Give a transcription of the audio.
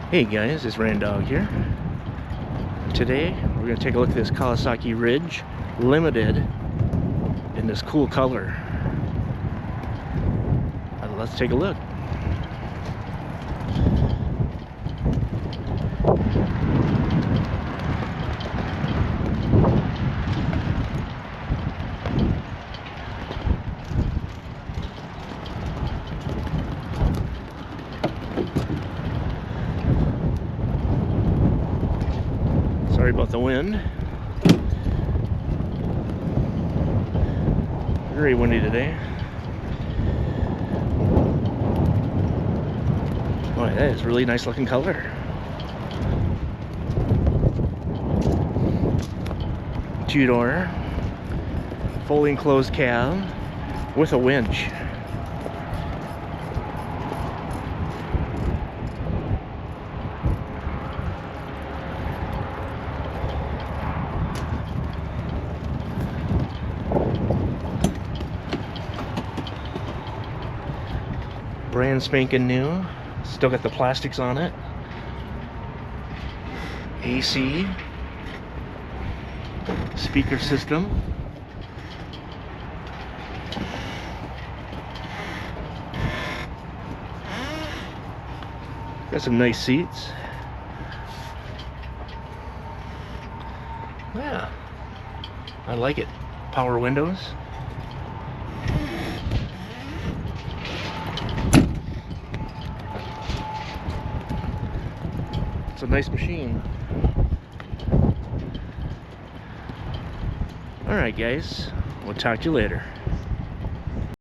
Hey guys, it's Randog here. Today we're going to take a look at this Kawasaki RIDGE Limited in this cool color. Let's take a look. Sorry about the wind. Very windy today. Boy, that is really nice looking color. Two-door, fully enclosed cab with a winch. Brand spanking new. Still got the plastics on it. AC. Speaker system. Got some nice seats. Yeah, I like it. Power windows. It's a nice machine. Alright guys, we'll talk to you later.